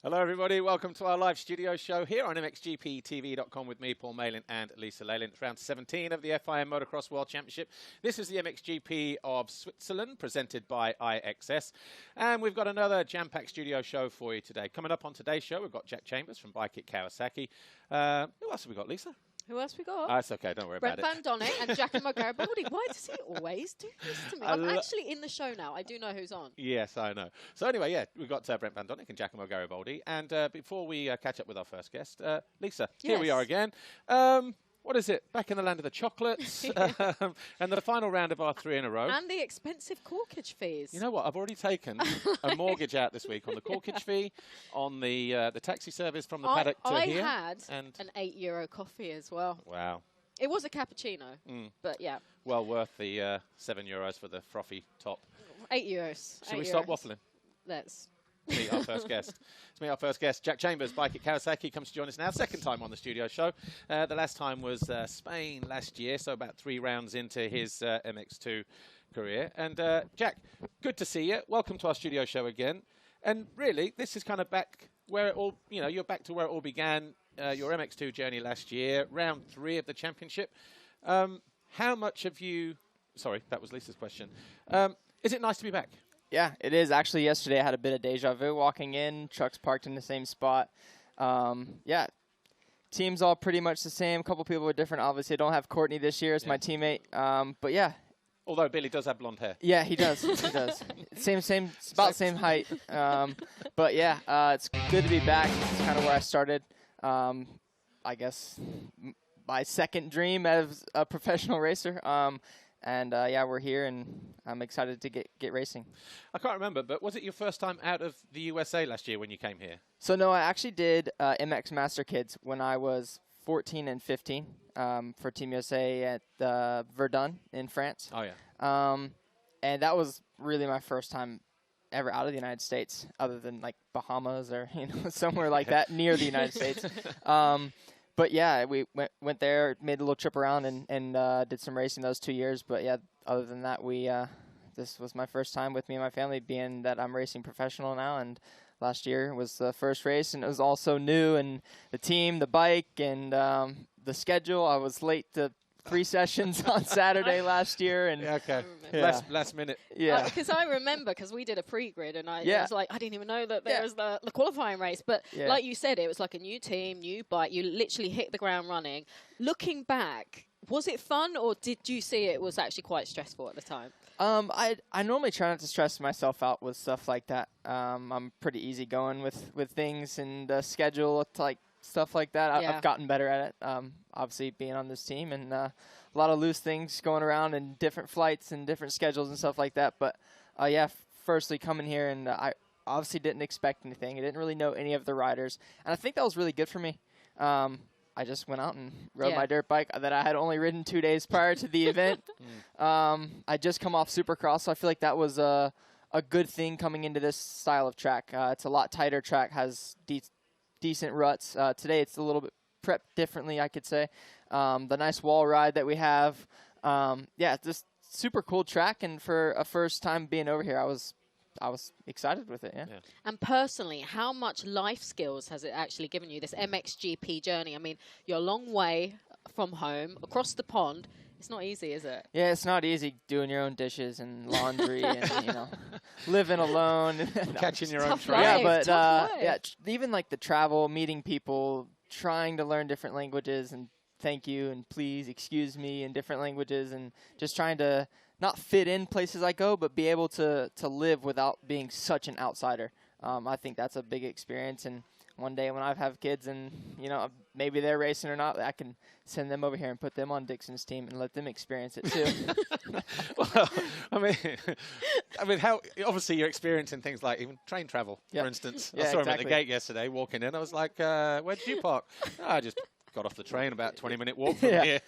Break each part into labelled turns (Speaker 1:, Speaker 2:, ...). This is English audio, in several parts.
Speaker 1: Hello, everybody. Welcome to our live studio show here on MXGPTV.com with me, Paul Malin, and Lisa Leyland. It's round 17 of the FIM Motocross World Championship. This is the MXGP of Switzerland, presented by IXS. And we've got another jam-packed studio show for you today. Coming up on today's show, we've got Jack Chambers from Bike It Kawasaki. Who else have we got, Lisa?
Speaker 2: Who else we got?
Speaker 1: That's okay, don't worry
Speaker 2: Brent
Speaker 1: about it.
Speaker 2: Van Doninck and Giacomo Gariboldi. Why does he always do this to me? I'm actually in the show now. I do know who's on.
Speaker 1: Yes, I know. So anyway, yeah, we've got Brent Van Doninck and Giacomo Gariboldi. And before we catch up with our first guest, Lisa, here we are again. What is it? Back in the land of the chocolates. And the final round of our 3 in a row.
Speaker 2: And the expensive corkage fees.
Speaker 1: You know what? I've already taken a mortgage out this week on the corkage fee, on the taxi service from the paddock to here.
Speaker 2: I had an €8 coffee as well.
Speaker 1: Wow.
Speaker 2: It was a cappuccino, but yeah.
Speaker 1: Well worth the €7 for the frothy top.
Speaker 2: €8.
Speaker 1: Should we stop waffling?
Speaker 2: Let's.
Speaker 1: Meet our first guest. Let's meet our first guest. Jack Chambers, Bike It Kawasaki, comes to join us now. Second time on the studio show. The last time was Spain last year, so about 3 rounds into his MX2 career. And Jack, good to see you. Welcome to our studio show again. And really, this is kind of back where it all, you're back to where it all began. Your MX2 journey last year, round 3 of the championship. How much have you... Sorry, that was Lisa's question. Is it nice to be back?
Speaker 3: Yeah, it is. Actually, yesterday I had a bit of deja vu walking in. Trucks parked in the same spot. Yeah, team's all pretty much the same. A couple people were different. Obviously, I don't have Courtney this year as my teammate. But yeah.
Speaker 1: Although Billy does have blonde hair.
Speaker 3: Yeah, he does. He does. Same, about same height. But yeah, it's good to be back. It's kind of where I started. I guess my second dream as a professional racer. And yeah, we're here, and I'm excited to get racing.
Speaker 1: I can't remember, but was it your first time out of the USA last year when you came here?
Speaker 3: So no, I actually did MX Master Kids when I was 14 and 15 for Team USA at Verdun in France.
Speaker 1: Oh, yeah.
Speaker 3: And that was really my first time ever out of the United States, other than like Bahamas or somewhere like that near the United States. But yeah, we went there, made a little trip around, and did some racing those 2 years. But yeah, other than that, this was my first time with me and my family, being that I'm racing professional now. And last year was the first race, and it was all so new. And the team, the bike, and the schedule. I was late to 3 sessions on Saturday last year, and
Speaker 1: last minute.
Speaker 3: Yeah,
Speaker 2: because I remember, because we did a pre-grid, and I was like, I didn't even know that there was the qualifying race. But like you said, it was like a new team, new bike. You literally hit the ground running. Looking back, was it fun, or did you see it was actually quite stressful at the time?
Speaker 3: I normally try not to stress myself out with stuff like that. I'm pretty easygoing with things and the schedule, like stuff like that. I've gotten better at it. Obviously, being on this team, and a lot of loose things going around, and different flights and different schedules and stuff like that. But yeah, firstly coming here, and I obviously didn't expect anything. I didn't really know any of the riders, and I think that was really good for me. I just went out and rode my dirt bike that I had only ridden 2 days prior to the event. I just come off Supercross, so I feel like that was a good thing coming into this style of track. It's a lot tighter track, has decent ruts. Today it's a little bit prepped differently, I could say. The nice wall ride that we have. Yeah, just super cool track, and for a first time being over here, I was excited with it, yeah.
Speaker 2: And personally, how much life skills has it actually given you, this MXGP journey? I mean, you're a long way from home, across the pond. It's not easy, is it?
Speaker 3: Yeah, it's not easy doing your own dishes and laundry and, living alone.
Speaker 1: Catching your own train.
Speaker 3: Yeah, but yeah, even like the travel, meeting people, trying to learn different languages, and thank you and please, excuse me in different languages, and just trying to not fit in places I go, but be able to live without being such an outsider. I think that's a big experience, and one day when I have kids and, maybe they're racing or not, I can send them over here and put them on Dixon's team and let them experience it too.
Speaker 1: Well, I mean, how obviously you're experiencing things like even train travel, for instance. I saw him at the gate yesterday walking in. I was like, where did you park? I just got off the train, about 20-minute walk from here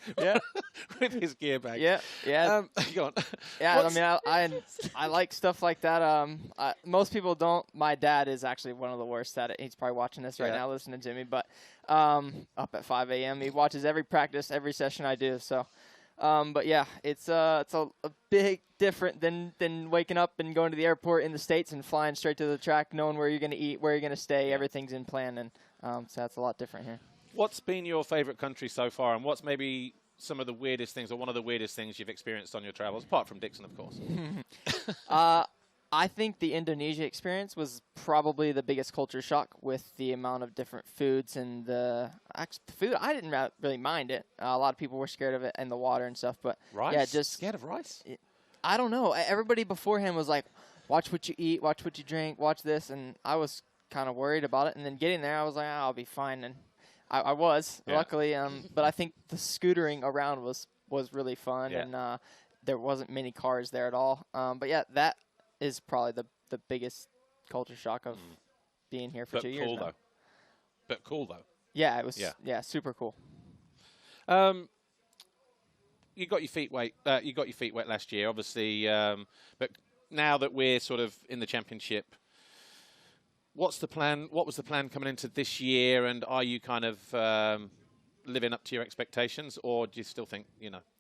Speaker 1: with his gear bag. Go on.
Speaker 3: Yeah, I mean, I like stuff like that. Most people don't. My dad is actually one of the worst at it. He's probably watching this right now, listening to me. But up at 5 a.m., he watches every practice, every session I do. So But yeah, it's a big different than waking up and going to the airport in the States and flying straight to the track, knowing where you're going to eat, where you're going to stay. Everything's in plan, and so that's a lot different here. What's
Speaker 1: been your favorite country so far, and what's maybe some of the weirdest things, or one of the weirdest things you've experienced on your travels, apart from Dixon, of course?
Speaker 3: I think the Indonesia experience was probably the biggest culture shock with the amount of different foods and the food. I didn't really mind it. A lot of people were scared of it and the water and stuff, but
Speaker 1: rice?
Speaker 3: Yeah, just
Speaker 1: scared of rice.
Speaker 3: I don't know. Everybody beforehand was like, "Watch what you eat, watch what you drink, watch this," and I was kind of worried about it. And then getting there, I was like, oh, "I'll be fine," and I was luckily. But I think the scootering around was really fun, and there wasn't many cars there at all. But yeah, that is probably the biggest culture shock of being here for 2 years now.
Speaker 1: But cool though.
Speaker 3: Yeah, it was. Yeah, super cool.
Speaker 1: You got your feet wet. You got your feet wet last year, obviously. But now that we're sort of in the championship, what's the plan? What was the plan coming into this year? And are you kind of living up to your expectations, or do you still think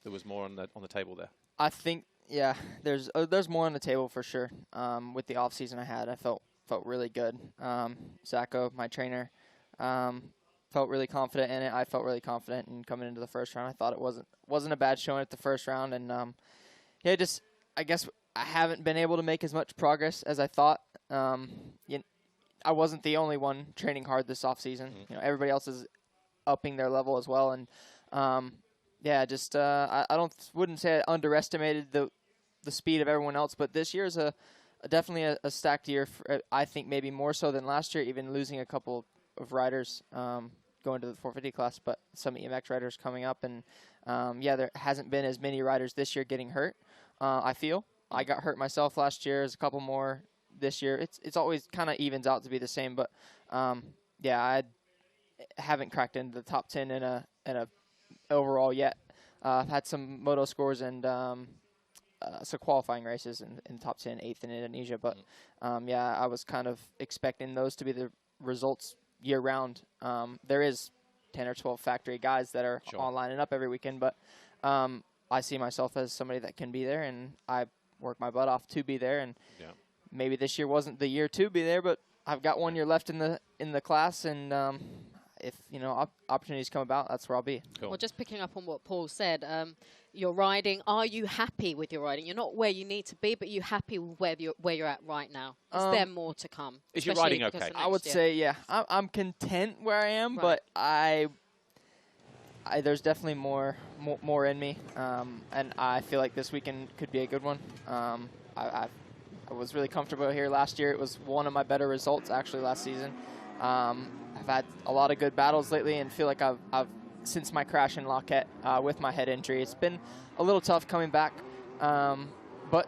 Speaker 1: there was more on the table there?
Speaker 3: I think. Yeah, there's more on the table for sure. With the off season I had, I felt really good. Zacho, my trainer, felt really confident in it. I felt really confident in coming into the first round. I thought it wasn't a bad showing at the first round, and I guess I haven't been able to make as much progress as I thought. I wasn't the only one training hard this off season. Everybody else is upping their level as well, and I wouldn't say I underestimated the speed of everyone else, but this year is definitely a stacked year. I think maybe more so than last year, even losing a couple of riders going to the 450 class, but some EMX riders coming up, and there hasn't been as many riders this year getting hurt. I feel I got hurt myself last year. There's a couple more this year. It's always kind of evens out to be the same, but I haven't cracked into the top 10 in a overall yet. I've had some moto scores and some qualifying races in top 10, 8th in Indonesia. But, I was kind of expecting those to be the results year-round. There is 10 or 12 factory guys that are all lining up every weekend. But I see myself as somebody that can be there, and I work my butt off to be there. And maybe this year wasn't the year to be there, but I've got 1 year left in the class, and if opportunities come about, that's where I'll be.
Speaker 2: Cool. Well, just picking up on what Paul said, your riding. Are you happy with your riding? You're not where you need to be, but you're happy with where you're at right now. Is there more to come?
Speaker 1: Is your riding okay?
Speaker 3: I would say, I'm content where I am, but there's definitely more in me, and I feel like this weekend could be a good one. I was really comfortable here last year. It was one of my better results actually last season. I've had a lot of good battles lately, and feel like I've since my crash in Lockett with my head injury, it's been a little tough coming back, but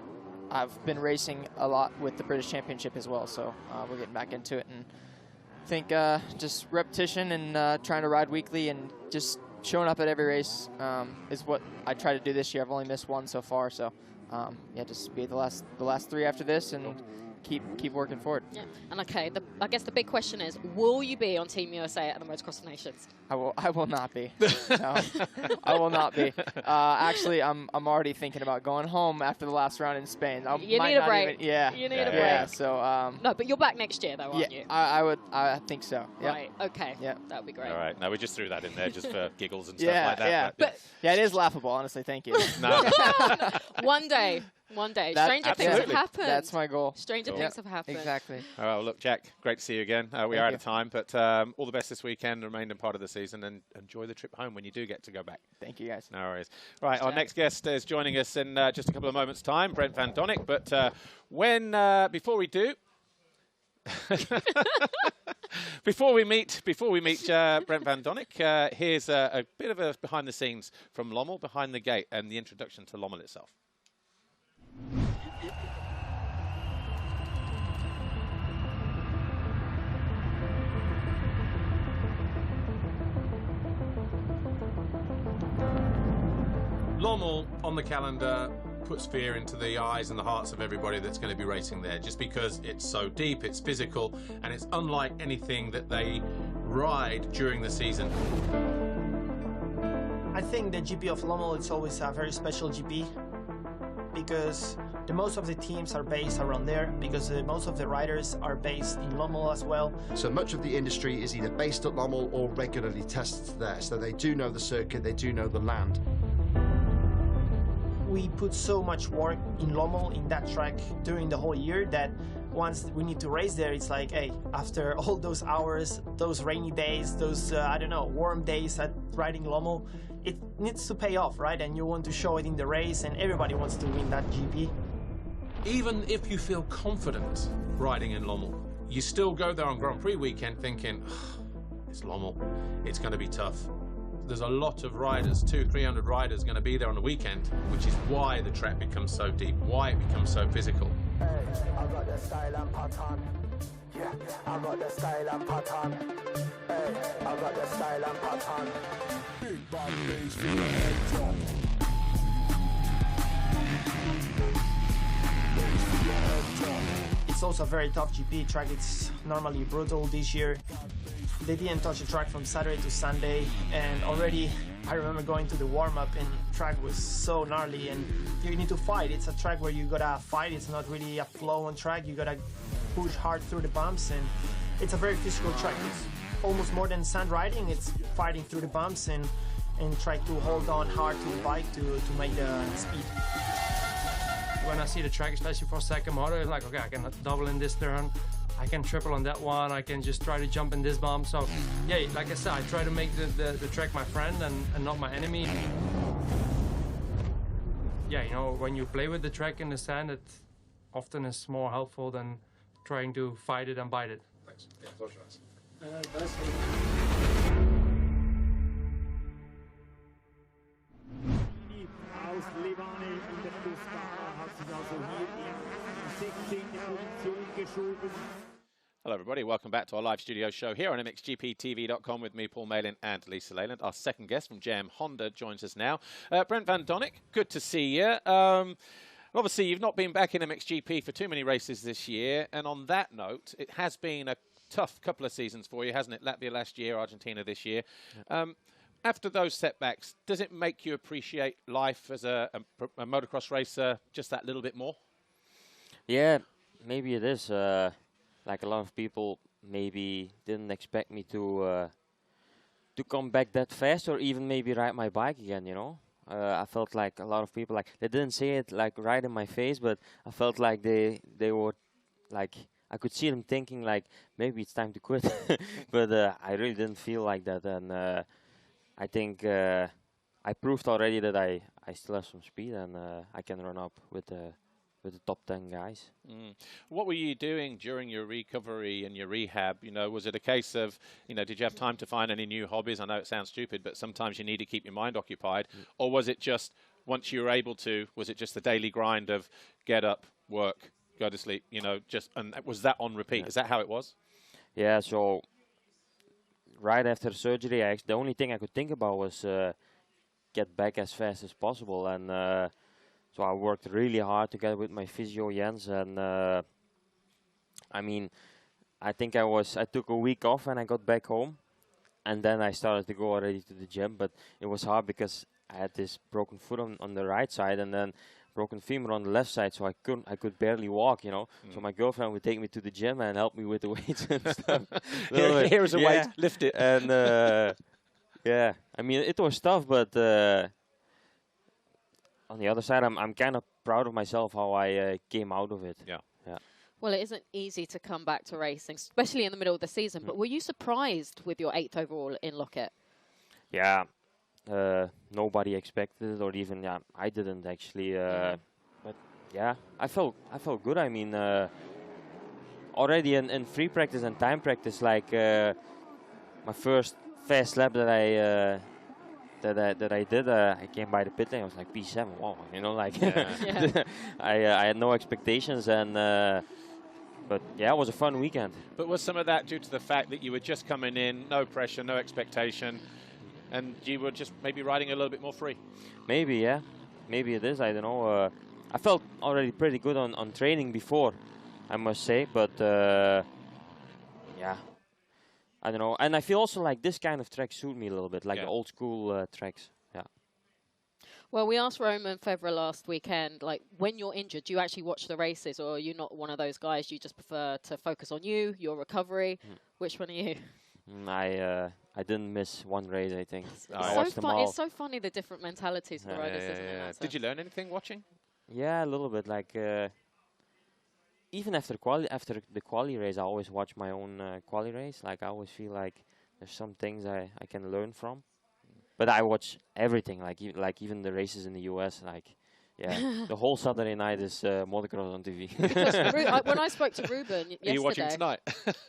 Speaker 3: I've been racing a lot with the British Championship as well, so we're getting back into it, and I think just repetition and trying to ride weekly and just showing up at every race is what I try to do this year. I've only missed one so far, so just be the last 3 after this and keep working forward.
Speaker 2: Yeah, and okay, I guess the big question is, will you be on Team USA at the Motocross of Nations?
Speaker 3: I will not be. No, I will not be. Actually, I'm already thinking about going home after the last round in Spain.
Speaker 2: You need a break. You need a break.
Speaker 3: Yeah. So.
Speaker 2: No, but you're back next year, though, aren't you?
Speaker 3: I think so. Yep.
Speaker 2: Right. Okay. Yeah. That would be great.
Speaker 1: All right. No, we just threw that in there just for giggles and stuff like that.
Speaker 3: But it is laughable, honestly. Thank you.
Speaker 1: No.
Speaker 2: One day. Stranger things have happened.
Speaker 3: That's my goal.
Speaker 2: Stranger things have happened.
Speaker 3: Exactly.
Speaker 1: All right, well, look, Jack, great to see you again. We are out of time, but all the best this weekend, the remaining part of the season, and enjoy the trip home when you do get to go back.
Speaker 3: Thank you, guys.
Speaker 1: No worries. Right, our next guest is joining us in just a couple of moments' time, Brent Van Doninck. But before we do, before we meet Brent Van Doninck, here's a bit of a behind the scenes from Lommel, behind the gate, and the introduction to Lommel itself.
Speaker 4: Lommel on the calendar puts fear into the eyes and the hearts of everybody that's going to be racing there, just because it's so deep, it's physical, and it's unlike anything that they ride during the season.
Speaker 5: I think the GP of Lommel is always a very special GP because most of the teams are based around there, because most of the riders are based in Lommel as well.
Speaker 6: So much of the industry is either based at Lommel or regularly tests there, so they do know the circuit, they do know the land.
Speaker 5: We put so much work in Lommel, in that track, during the whole year that once we need to race there, it's like, hey, after all those hours, those rainy days, those, I don't know, warm days at riding Lommel, it needs to pay off, right? And you want to show it in the race, and everybody wants to win that GP.
Speaker 4: Even if you feel confident riding in Lommel, you still go there on Grand Prix weekend thinking, it's Lommel, it's going to be tough. There's a lot of riders, 200-300 riders going to be there on the weekend, which is why the track becomes so deep, why it becomes so physical.
Speaker 7: Hey, I got the style and pattern. Yeah, I got the style and pattern. Hey, I got the style and pattern. Big bad bass for your head drop.
Speaker 5: It's also a very tough GP track. It's normally brutal this year. They didn't touch the track from Saturday to Sunday, and already I remember going to the warm-up and the track was so gnarly, and you need to fight. It's a track where you gotta fight. It's not really a flow-on track. You gotta push hard through the bumps, and it's a very physical track. It's almost more than sand riding. It's fighting through the bumps and try to hold on hard to the bike to make the speed.
Speaker 8: When I see the track, especially for second motor, it's like, okay, I can double in this turn, I can triple on that one, I can just try to jump in this bump. So yeah, like I said, I try to make the track my friend and not my enemy. Yeah, you know, when you play with the track in the sand, it often is more helpful than trying to fight it and bite it.
Speaker 4: Thanks. Yeah, close your eyes.
Speaker 9: Aus Levane in der Toskana hat sich also hier in die 16. Position geschoben.
Speaker 1: Hello everybody, welcome back to our live studio show here on MXGPTV.com with me, Paul Malin, and Lisa Leyland. Our second guest from JM Honda joins us now. Brent Van Doninck, good to see you. Obviously, you've not been back in MXGP for too many races this year, and on that note, it has been a tough couple of seasons for you, hasn't it? Latvia last year, Argentina this year. After those setbacks, does it make you appreciate life as a motocross racer just that little bit more?
Speaker 10: Yeah, maybe it is. Like a lot of people maybe didn't expect me to come back that fast, or even maybe ride my bike again, you know. I felt like a lot of people, like, they didn't say it like right in my face, but I felt like they were like, I could see them thinking like, maybe it's time to quit. But I really didn't feel like that, and I think I proved already that I still have some speed, and I can run up with the top 10 guys.
Speaker 1: What were you doing during your recovery and your rehab? You know, was it a case of, you know, did you have time to find any new hobbies? I know it sounds stupid, but sometimes you need to keep your mind occupied. Or was it just, once you were able to, was it just the daily grind of get up, work, go to sleep, you know, and was that on repeat? Yeah. Is that how it was?
Speaker 10: Yeah, so right after surgery, the only thing I could think about was get back as fast as possible, and so I worked really hard together with my physio Jens, and I mean, I think I took a week off when I got back home, and then I started to go already to the gym, but it was hard because I had this broken foot on the right side, and then broken femur on the left side, so I could barely walk, you know. So my girlfriend would take me to the gym and help me with the weights and stuff.
Speaker 1: Here's a weight, lift it.
Speaker 10: And yeah, I mean, it was tough, but on the other side, I'm kind of proud of myself how I came out of it.
Speaker 1: Yeah.
Speaker 2: Well, it isn't easy to come back to racing, especially in the middle of the season. But were you surprised with your 8th overall in Loket?
Speaker 10: Yeah. Nobody expected it, or even I didn't actually. But yeah, I felt good. I mean, already in free practice and time practice, like my first fast lap that I did, I came by the pit lane. I was like P7, wow, you know, like I had no expectations, and but yeah, it was a fun weekend.
Speaker 1: But was some of that due to the fact that you were just coming in, no pressure, no expectation, and you were just maybe riding a little bit more free?
Speaker 10: Maybe, yeah. Maybe it is, I don't know. I felt already pretty good on training before, I must say, but yeah, I don't know. And I feel also like this kind of track suit me a little bit, like the old school tracks. Yeah.
Speaker 2: Well, we asked Roman Febvre last weekend, like, when you're injured, do you actually watch the races, or are you not one of those guys? You just prefer to focus on your recovery? Which one are you?
Speaker 10: I didn't miss one race, I think.
Speaker 2: I watched them all. It's so funny, the different mentalities of the riders, isn't it?
Speaker 1: Did you learn anything watching?
Speaker 10: Yeah, a little bit. Like, even after the quali race, I always watch my own quali race. Like, I always feel like there's some things I can learn from. But I watch everything, like even the races in the US. Like, yeah, the whole Saturday night is motocross on TV.
Speaker 2: Because when I spoke to Ruben yesterday,
Speaker 1: are you watching tonight?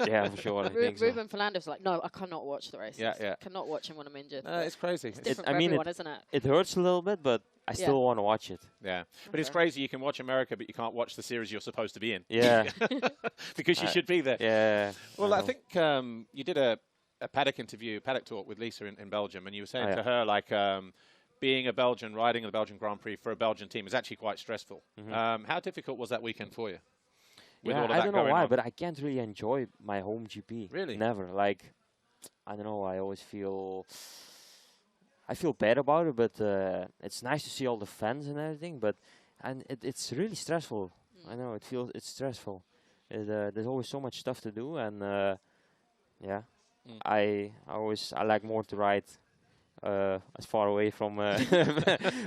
Speaker 10: Yeah, for sure. I think so.
Speaker 2: Ruben Fernandez was like, no, I cannot watch the races.
Speaker 1: Yeah.
Speaker 2: Cannot watch him when I'm injured.
Speaker 1: It's crazy.
Speaker 2: It's different for everyone, isn't it?
Speaker 10: It hurts a little bit, but I still want to watch it.
Speaker 1: Yeah, but it's crazy. You can watch America, but you can't watch the series you're supposed to be in.
Speaker 10: Yeah,
Speaker 1: because you should be there.
Speaker 10: Yeah.
Speaker 1: Well, I think you did a paddock talk with Lisa in Belgium, and you were saying to her, like, being a Belgian, riding the Belgian Grand Prix for a Belgian team is actually quite stressful. How difficult was that weekend for you?
Speaker 10: Yeah, I don't know why, but I can't really enjoy my home GP.
Speaker 1: Really?
Speaker 10: Never. Like, I don't know, I always feel bad about it, but it's nice to see all the fans and everything, but it's really stressful. I know, it's stressful. There's always so much stuff to do, and yeah. I like more to ride as far away from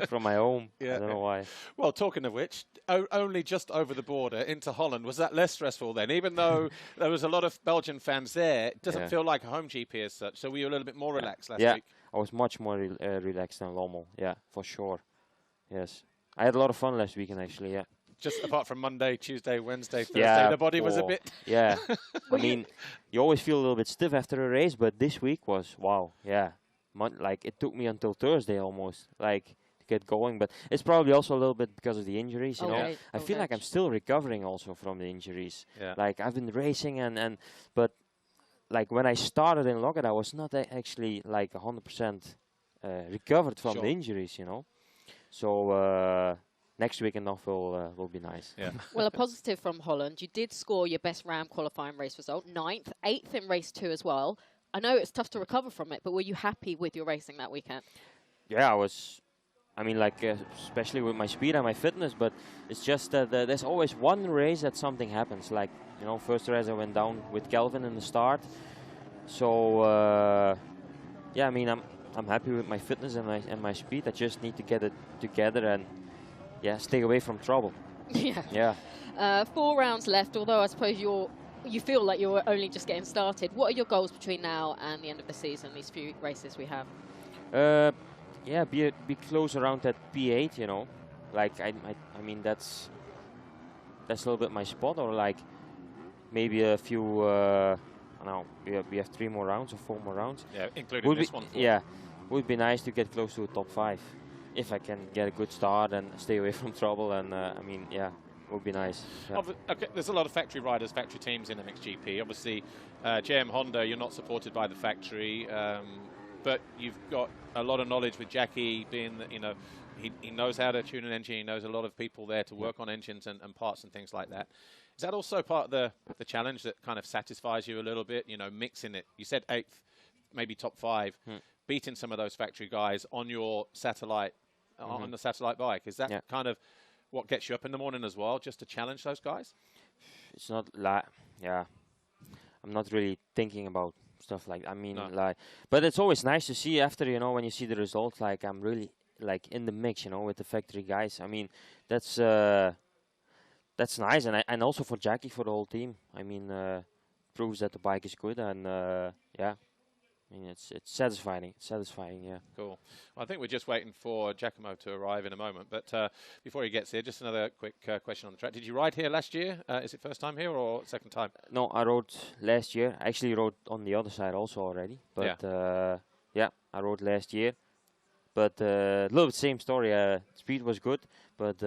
Speaker 10: from my home. I don't know why.
Speaker 1: Well, talking of which, only just over the border into Holland, was that less stressful then? Even though there was a lot of Belgian fans there, it doesn't feel like a home GP as such. So were you a little bit more relaxed last week?
Speaker 10: I was much more relaxed than Lommel. Yeah, for sure. Yes, I had a lot of fun last weekend actually. Yeah.
Speaker 1: Just apart from Monday, Tuesday, Wednesday, Thursday, the body was a bit...
Speaker 10: Yeah. I mean, you always feel a little bit stiff after a race, but this week was, wow, yeah. Like, it took me until Thursday almost, like, to get going. But it's probably also a little bit because of the injuries, you know.
Speaker 2: Right.
Speaker 10: I feel like I'm still recovering also from the injuries.
Speaker 1: Yeah.
Speaker 10: Like, I've been racing, but, like, when I started in Locket, I was not actually, like, 100% recovered from the injuries, you know. So... next weekend off will be nice.
Speaker 1: Yeah.
Speaker 2: Well, a positive from Holland. You did score your best Ram qualifying race result, 9th, 8th in race 2 as well. I know it's tough to recover from it, but were you happy with your racing that weekend?
Speaker 10: Yeah, I was. I mean, like, especially with my speed and my fitness, but it's just that there's always one race that something happens. Like, you know, first race I went down with Kelvin in the start. So, yeah, I mean, I'm happy with my fitness and my speed. I just need to get it together and stay away from trouble. Yeah.
Speaker 2: 4 rounds left, although I suppose you feel like you're only just getting started. What are your goals between now and the end of the season, these few races we have?
Speaker 10: Be close around that P8, you know. Like, I mean, that's a little bit my spot, or like maybe a few, I don't know, we have 3 more rounds or 4 more rounds.
Speaker 1: Yeah, including this one.
Speaker 10: Yeah, would be nice to get close to a top 5. If I can get a good start and stay away from trouble, and I mean, yeah, would be nice. Yeah.
Speaker 1: Okay, there's a lot of factory riders, factory teams in MXGP. Obviously, JM Honda, you're not supported by the factory, but you've got a lot of knowledge with Jackie, being that, you know, he knows how to tune an engine. He knows a lot of people there to work on engines and parts and things like that. Is that also part of the challenge that kind of satisfies you a little bit? You know, mixing it. You said 8th, maybe top 5, beating some of those factory guys on your satellite. On the satellite bike. Is that kind of what gets you up in the morning as well, just to challenge those guys?
Speaker 10: It's not like, I'm not really thinking about stuff like that. I mean, like, but it's always nice to see after, you know, when you see the results, like, I'm really, like, in the mix, you know, with the factory guys. I mean, that's nice, and also for Jackie, for the whole team. I mean, proves that the bike is good, and I mean, it's satisfying. It's satisfying, yeah.
Speaker 1: Cool. Well, I think we're just waiting for Giacomo to arrive in a moment. But before he gets here, just another quick question on the track. Did you ride here last year? Is it first time here or second time?
Speaker 10: No, I rode last year. I actually rode on the other side also already. But I rode last year. But a little bit same story. Speed was good, but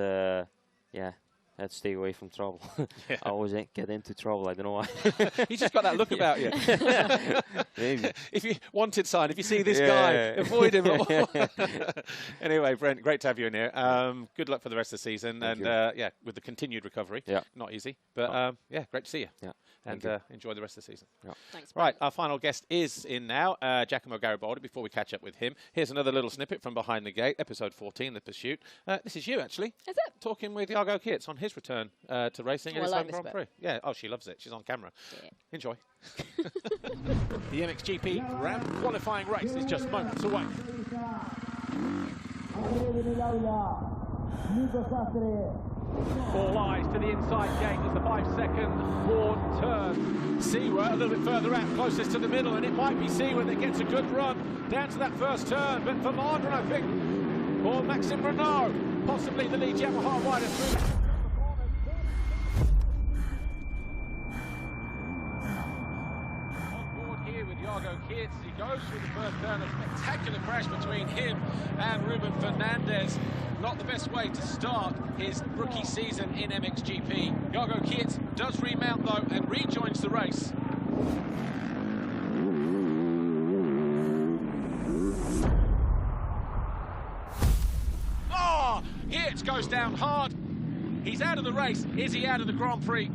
Speaker 10: Let's stay away from trouble. I always get into trouble. I don't know why.
Speaker 1: You just got that look about you.
Speaker 10: Maybe.
Speaker 1: If you wanted sign, if you see this guy, avoid him. Anyway, Brent, great to have you in here. Good luck for the rest of the season, and yeah, with the continued recovery. Yeah, not easy, but yeah, great to see you. Yeah, and enjoy the rest of the season. Yeah.
Speaker 2: Thanks.
Speaker 1: Right, our final guest is in now, Giacomo Gariboldi. Before we catch up with him, here's another little snippet from Behind the Gate, episode 14, The Pursuit. This is you, actually.
Speaker 2: Is it?
Speaker 1: Talking with Jago Geerts on his return to racing in his home Grand Prix. Yeah, oh, she loves it. She's on camera. Yeah. Enjoy. The MXGP Grand qualifying race is just moments away. 4 eyes to the inside gate as the 5-second board turn. Seaward a little bit further out, closest to the middle, and it might be Seaward that gets a good run down to that first turn. But for Marden, I think, or Maxime Renard, possibly the lead Yamaha rider through. On board here with Jago Geerts as he goes through the first turn. A spectacular crash between him and Ruben Fernandez. Not the best way to start his rookie season in MXGP. Jago Geerts does remount though and rejoins the race. Oh, Geerts goes down hard. He's out of the race. Is he out of the Grand Prix?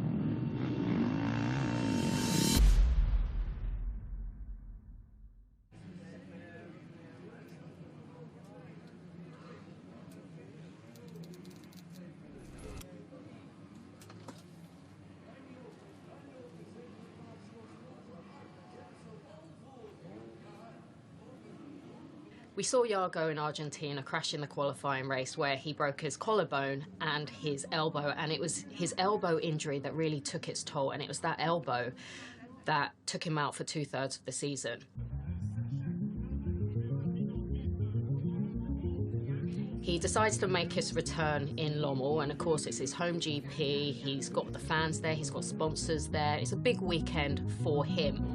Speaker 11: We saw Jago in Argentina crash in the qualifying race where he broke his collarbone and his elbow, and it was his elbow injury that really took its toll, and it was that elbow that took him out for 2/3 of the season. He decides to make his return in Lommel, and of course it's his home GP, he's got the fans there, he's got sponsors there, it's a big weekend for him.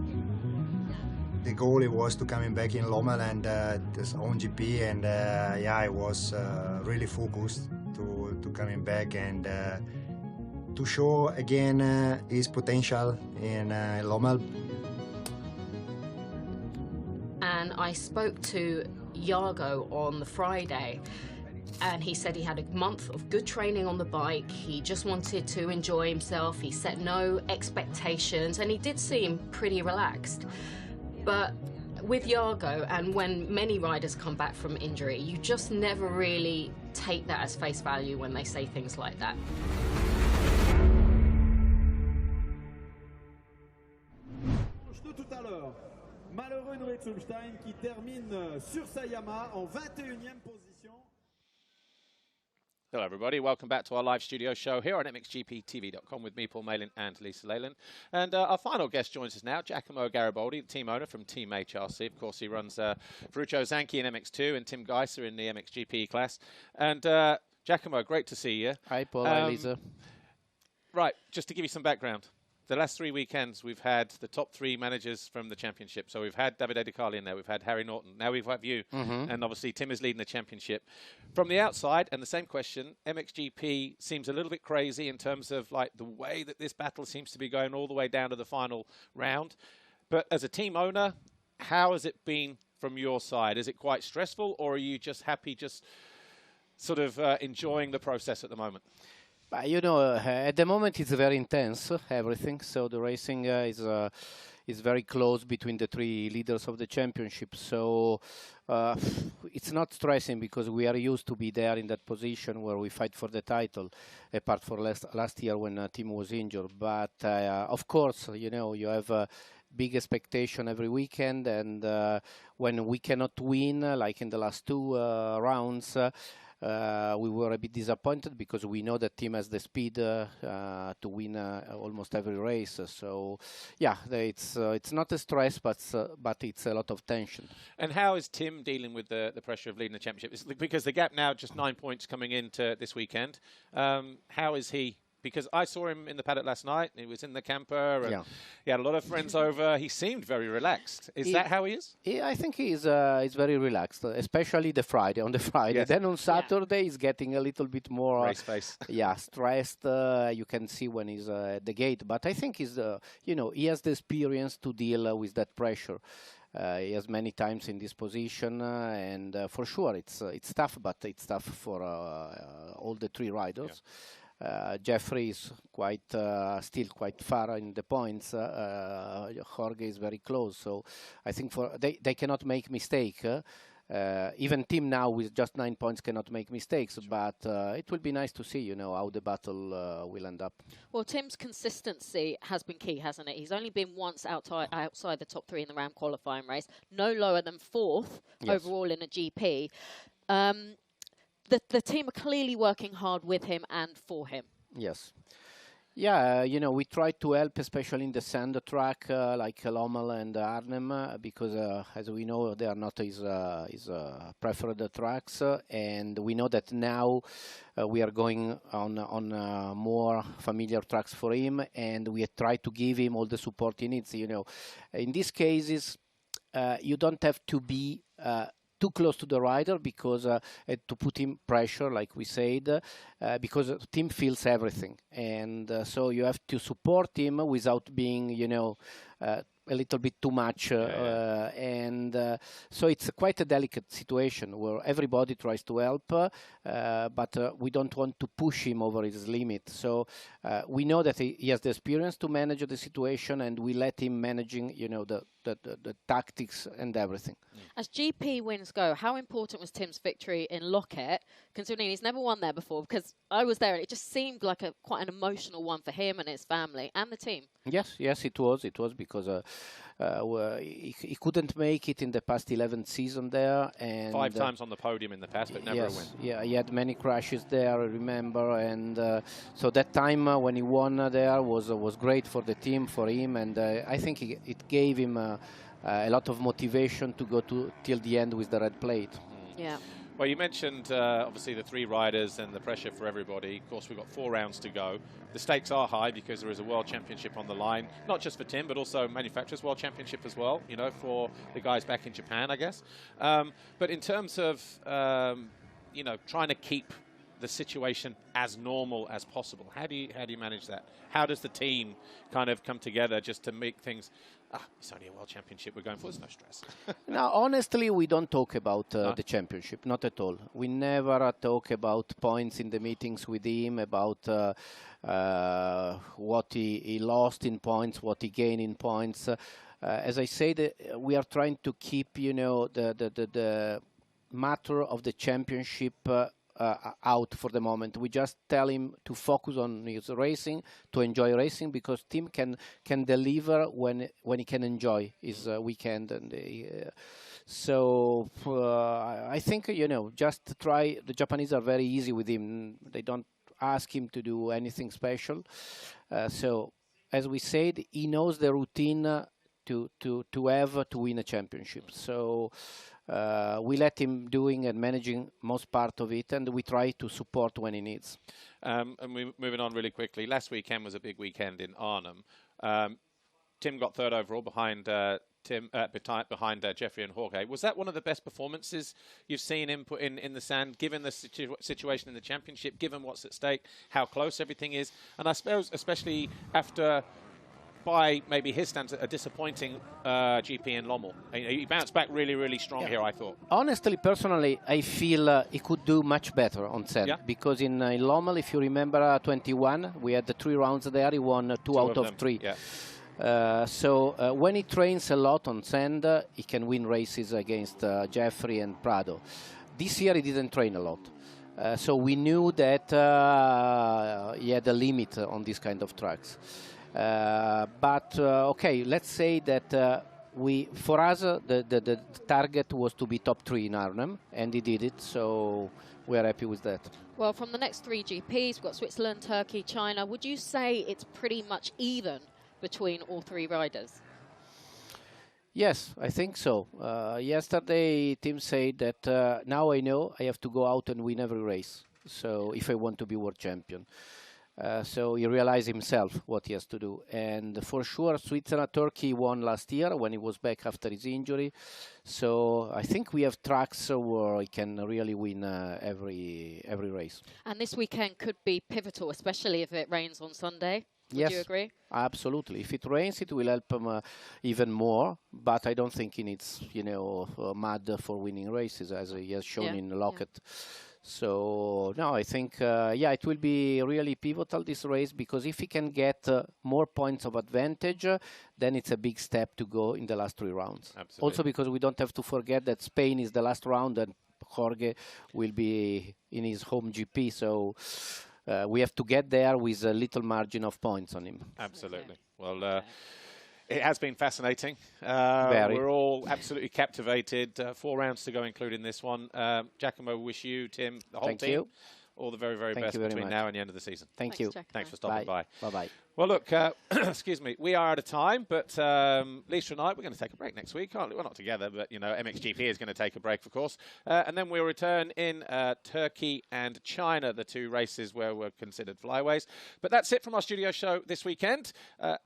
Speaker 12: The goal it was to coming back in Lommel and this own GP, and yeah, I was really focused to coming back and to show again his potential in Lommel.
Speaker 11: And I spoke to Jago on the Friday, and he said he had a month of good training on the bike. He just wanted to enjoy himself. He set no expectations, and he did seem pretty relaxed. But with Jago, and when many riders come back from injury, you just never really take that as face value when they say things like that.
Speaker 9: Tout à l'heure, malheureux Noé Zulstein qui termine sur sa Yamaha en 21e position.
Speaker 1: Hello everybody, welcome back to our live studio show here on MXGPTV.com with me, Paul Malin, and Lisa Leyland. And our final guest joins us now, Giacomo Gariboldi, the team owner from Team HRC. Of course, he runs Ferruccio Zanchi in MX2 and Tim Geiser in the MXGP class. And Giacomo, great to see you.
Speaker 13: Hi, Paul. Hi, Lisa.
Speaker 1: Right, just to give you some background. The last 3 weekends, we've had the top 3 managers from the championship. So we've had Davide De Carli in there, we've had Harry Norton, now we've had you, and obviously Tim is leading the championship. From the outside, and the same question, MXGP seems a little bit crazy in terms of like the way that this battle seems to be going all the way down to the final round. But as a team owner, how has it been from your side? Is it quite stressful, or are you just happy, just sort of enjoying the process at the moment?
Speaker 13: You know, at the moment it's very intense, everything. So the racing is very close between the 3 leaders of the championship. So it's not stressing because we are used to be there in that position where we fight for the title, apart from last year when Tim was injured. But of course, you know, you have a big expectation every weekend, and when we cannot win, like in the last 2 rounds, we were a bit disappointed because we know that Team has the speed to win almost every race. So, yeah, it's not a stress, but it's a lot of tension.
Speaker 1: And how is Tim dealing with the pressure of leading the championship? Because the gap now just 9 points coming into this weekend. How is he because I saw him in the paddock last night. He was in the camper, and he had a lot of friends over. He seemed very relaxed. Is that how he is?
Speaker 13: I think he's very relaxed, especially on the Friday. Then on Saturday, he's getting a little bit more
Speaker 1: race face.
Speaker 13: Stressed. You can see when he's at the gate. But I think he's, he has the experience to deal with that pressure. He has many times in this position, and for sure it's tough, but it's tough for all the three riders. Jeffrey is still quite far in the points. Jorge is very close, so I think they cannot make mistake. Even Tim now with just 9 points cannot make mistakes, but it will be nice to see, how the battle will end up.
Speaker 2: Well, Tim's consistency has been key, hasn't it? He's only been once outside the top 3 in the Ram qualifying race, no lower than 4th overall in a GP. The team are clearly working hard with him and for him.
Speaker 13: Yes. Yeah, we try to help, especially in the sand track, like Lommel and Arnhem, because, as we know, they are not his preferred tracks. And we know that now we are going on more familiar tracks for him, and we try to give him all the support he needs. In these cases, you don't have to be too close to the rider because to put him pressure, like we said, because Tim feels everything, and so you have to support him without being, a little bit too much, and so it's quite a delicate situation where everybody tries to help, but we don't want to push him over his limit. So we know that he has the experience to manage the situation, and we let him managing, the tactics and everything.
Speaker 2: As GP wins go, how important was Tim's victory in Locket, considering he's never won there before? Because I was there, and it just seemed like quite an emotional one for him and his family and the team.
Speaker 13: Yes, it was. It was because he couldn't make it in the past 11th season there, and
Speaker 1: 5 times on the podium in the past, but never a win.
Speaker 13: Yeah, he had many crashes there, I remember, and so that time when he won there was great for the team, for him, and I think it gave him a lot of motivation to go till the end with the red plate.
Speaker 2: Yeah.
Speaker 1: Well, you mentioned, obviously, the 3 riders and the pressure for everybody. Of course, we've got 4 rounds to go. The stakes are high because there is a World Championship on the line, not just for Tim, but also Manufacturers' World Championship as well, for the guys back in Japan, I guess. But in terms of, trying to keep the situation as normal as possible, how do you manage that? How does the team kind of come together just to make things... it's only a World Championship we're going for, there's no stress.
Speaker 13: Now, honestly, we don't talk about the championship, not at all. We never talk about points in the meetings with him, about what he lost in points, what he gained in points. As I said, we are trying to keep, the matter of the championship out for the moment. We just tell him to focus on his racing, to enjoy racing, because Tim can deliver when he can enjoy his weekend. And so I think, just try. The Japanese are very easy with him. They don't ask him to do anything special. So as we said, he knows the routine to have to win a championship. So we let him doing and managing most part of it, and we try to support when he needs.
Speaker 1: And we're moving on really quickly. Last weekend was a big weekend in Arnhem. Tim got 3rd overall behind Jeffrey and Jorge. Was that one of the best performances you've seen him put in the sand, given the situation in the championship, given what's at stake, how close everything is? And I suppose especially after... by maybe his standards, a disappointing GP in Lommel. He bounced back really, really strong here, I thought.
Speaker 13: Honestly, personally, I feel he could do much better on sand. Because in Lommel, if you remember 21, we had the 3 rounds there. He won 2 out of 3.
Speaker 1: Yeah.
Speaker 13: So when he trains a lot on sand, he can win races against Jeffrey and Prado. This year, he didn't train a lot. So we knew that he had a limit on these kind of tracks. But okay, let's say that for us the target was to be top 3 in Arnhem, and he did it, so we're happy with that.
Speaker 2: Well, from the next 3 GPs, we've got Switzerland, Turkey, China. Would you say it's pretty much even between all 3 riders?
Speaker 13: Yes, I think so. Yesterday, Tim said that now I know I have to go out and win every race, so if I want to be world champion. So he realized himself what he has to do. And for sure, Switzerland, Turkey won last year when he was back after his injury. So I think we have tracks where he can really win every race.
Speaker 2: And this weekend could be pivotal, especially if it rains on Sunday.
Speaker 13: Yes,
Speaker 2: do you agree?
Speaker 13: Absolutely. If it rains, it will help him even more. But I don't think he needs, mud for winning races, as he has shown in Locket. Yeah. So, no, I think, it will be really pivotal, this race, because if he can get more points of advantage, then it's a big step to go in the last 3 rounds.
Speaker 1: Absolutely.
Speaker 13: Also because we don't have to forget that Spain is the last round and Jorge will be in his home GP. So we have to get there with a little margin of points on him.
Speaker 1: Absolutely. Well, it has been fascinating. We're all absolutely captivated. 4 rounds to go, including this one. Giacomo, wish you, Tim, the whole team, all the very, very best between now and the end of the season.
Speaker 13: Thanks, you.
Speaker 1: Thanks for stopping by.
Speaker 13: Bye-bye.
Speaker 1: Well, look, excuse me, we are out of time, but Lisa and I, we're going to take a break next week, aren't we? Well, not together, but, MXGP is going to take a break, of course. And then we'll return in Turkey and China, the 2 races where we're considered flyways. But that's it from our studio show this weekend.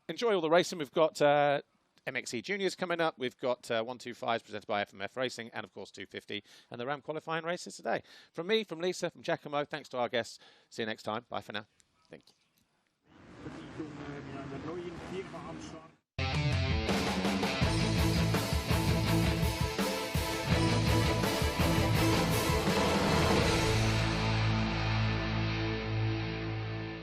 Speaker 1: Enjoy all the racing. We've got MXC Juniors coming up. We've got 125s presented by FMF Racing and, of course, 250 and the Ram qualifying races today. From me, from Lisa, from Giacomo, thanks to our guests. See you next time. Bye for now. Thank you.